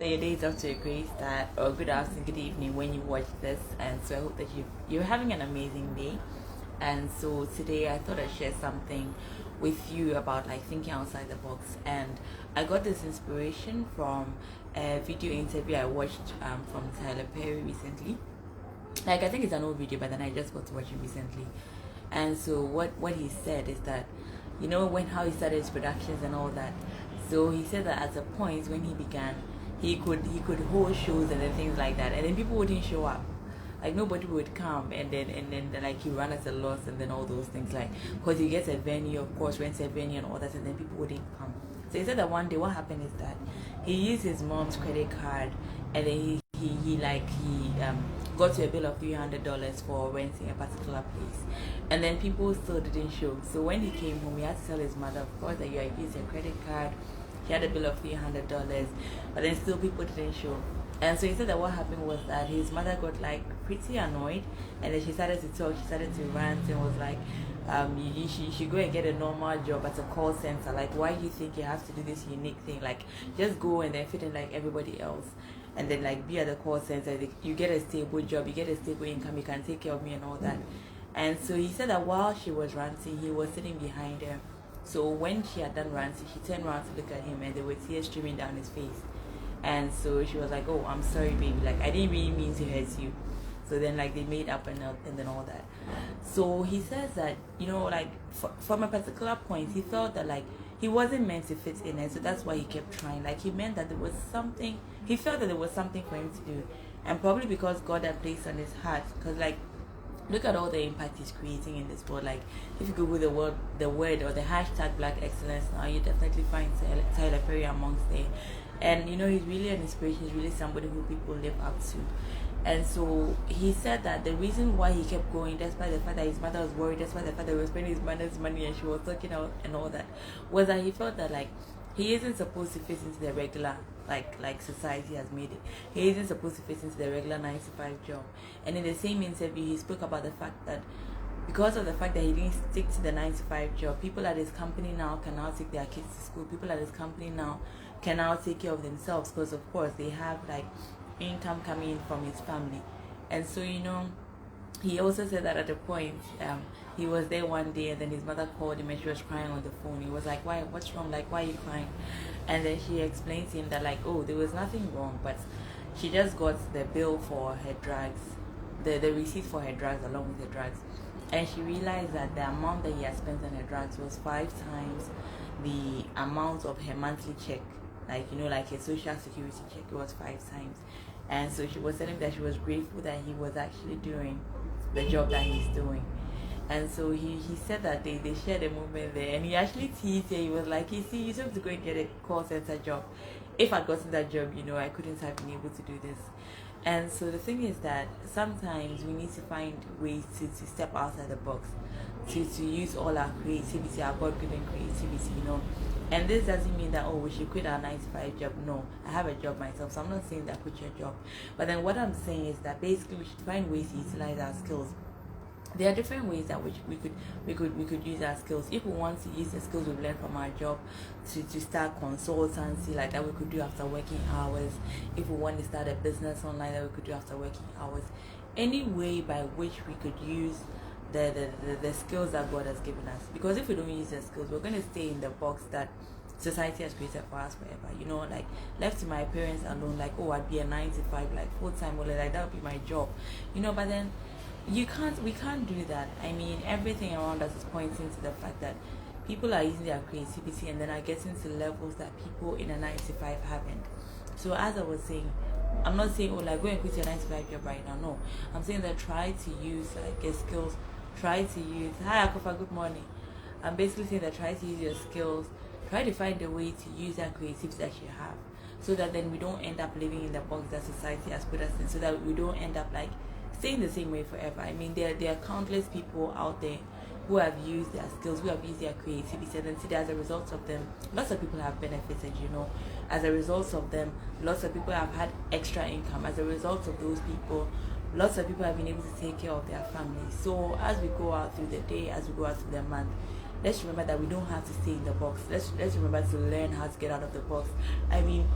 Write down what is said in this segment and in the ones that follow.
Your day is off to a great start, or good afternoon, good evening when you watch this. And so I hope that you're having an amazing day. And so today I thought I'd share something with you about like thinking outside the box. And I got this inspiration from a video interview I watched from Tyler Perry recently. Like I think it's an old video, but then I just got to watch it recently. And so what he said is that, when how he started his productions and all that. So he said that at a point when he began, he could hold shows and then things like that, and then people wouldn't show up. Like nobody would come, and then like he ran at a loss, and then all those things, like because he gets a venue, of course, rents a venue and all that, and then people wouldn't come. So he said that one day what happened is that he used his mom's credit card, and then he got to a bill of $300 for renting a particular place, and then people still didn't show. So when he came home, he had to tell his mother, of course, that you have used your credit card. He had a bill of $300, but then still people didn't show. And so he said that what happened was that his mother got like pretty annoyed, and then she started to talk, she started to rant, and was like, you should go and get a normal job at a call center. Like, why do you think you have to do this unique thing? Like, just go and then fit in like everybody else, and then like be at the call center. You get a stable job, you get a stable income, you can take care of me and all that. And so he said that while she was ranting, he was sitting behind her. So when she had done ranting, she turned around to look at him, and there were tears streaming down his face. And so she was like, "Oh, I'm sorry, baby. Like I didn't really mean to hurt you." So then like they made up and then all that. So he says that like from a particular point, he felt that like he wasn't meant to fit in, and so that's why he kept trying. Like he meant that there was something. He felt that there was something for him to do, and probably because God had placed on his heart, because like look at all the impact he's creating in this world. Like if you Google the word or the hashtag Black Excellence now, you definitely find Tyler Perry amongst there. And he's really an inspiration. He's really somebody who people live up to. And so he said that the reason why he kept going, despite the fact that his mother was worried, despite the fact that he was spending his mother's money and she was talking out and all that, was that he felt that like he isn't supposed to fit into the regular like society has made it. He isn't supposed to fit into the regular 9 to 5 job. And in the same interview, he spoke about the fact that because of the fact that he didn't stick to the 9 to 5 job, people at his company now can now take their kids to school. People at his company now can now take care of themselves because, of course, they have like income coming in from his family. And so, he also said that at a point, he was there one day, and then his mother called him and she was crying on the phone. He was like, "Why? What's wrong? Like, why are you crying?" And then she explained to him that like, "Oh, there was nothing wrong, but she just got the bill for her drugs, the receipt for her drugs along with the drugs, and she realized that the amount that he had spent on her drugs was 5 times the amount of her monthly check, like like a social security check. It was 5 times." And so she was telling me that she was grateful that he was actually doing the job that he's doing. And so he said that they shared a moment there, and he actually teased her. He was like, "You see, you have to go and get a call center job. If I'd gotten that job, I couldn't have been able to do this." And so the thing is that sometimes we need to find ways to step outside the box, to use all our creativity, our God-given creativity. And this doesn't mean that, oh, we should quit our 9 to 5 job. No, I have a job myself, so I'm not saying that quit your job. But then what I'm saying is that basically we should find ways to utilize our skills. There are different ways that which we could use our skills. If we want to use the skills we've learned from our job to start consultancy, like that we could do after working hours. If we want to start a business online, that we could do after working hours. Any way by which we could use the skills that God has given us. Because if we don't use the skills, we're going to stay in the box that society has created for us forever. Like left to my parents alone, like, oh, I'd be a 9 to 5, like full time, or like that would be my job. But then we can't do that. I mean, everything around us is pointing to the fact that people are using their creativity and then are getting to levels that people in a 9 to 5 haven't. So as I was saying, I'm not saying, oh, like go and quit your 9 to 5 job right now. No, I'm saying that try to use like your skills. Try to use, hi Akofa, good morning. I'm basically saying that try to use your skills. Try to find a way to use that creativity that you have, so that then we don't end up living in the box that society has put us in, so that we don't end up like staying the same way forever. I mean, there are countless people out there who have used their skills, who have used their creativity, and then see that as a result of them, lots of people have benefited. As a result of them, lots of people have had extra income. As a result of those people, lots of people have been able to take care of their families. So as we go out through the day, as we go out through the month, let's remember that we don't have to stay in the box. Let's remember to learn how to get out of the box. I mean,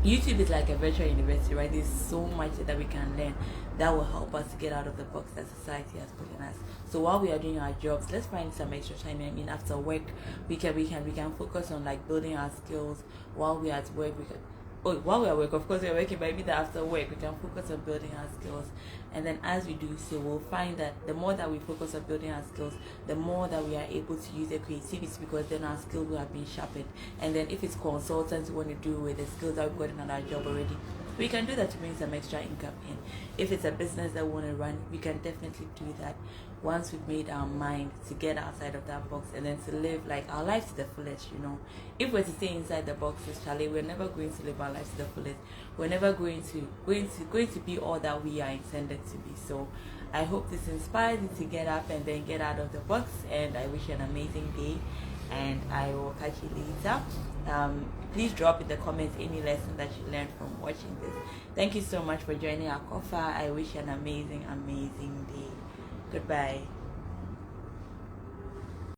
YouTube is like a virtual university, right? There's so much that we can learn that will help us to get out of the box that society has put in us. So while we are doing our jobs, let's find some extra time. I mean, after work, we can focus on like building our skills. While we are at work, we can. Oh, while we are at work, of course we are working, but maybe that after work we can focus on building our skills. And then as we do so, we'll find that the more that we focus on building our skills, the more that we are able to use the creativity, because then our skills will have been sharpened. And then if it's consultants we want to do with the skills that we've gotten on our job already, we can do that to bring some extra income in. If it's a business that we want to run, we can definitely do that once we've made our mind to get outside of that box and then to live like our life to the fullest. If we're to stay inside the boxes, Charlie, we're never going to live our life to the fullest. We're never going to be all that we are intended to be. So I hope this inspires you to get up and then get out of the box, and I wish you an amazing day, and I will catch you later. Please drop in the comments any lesson that you learned from watching this. Thank you so much for joining our coffee. I wish you an amazing day. Goodbye.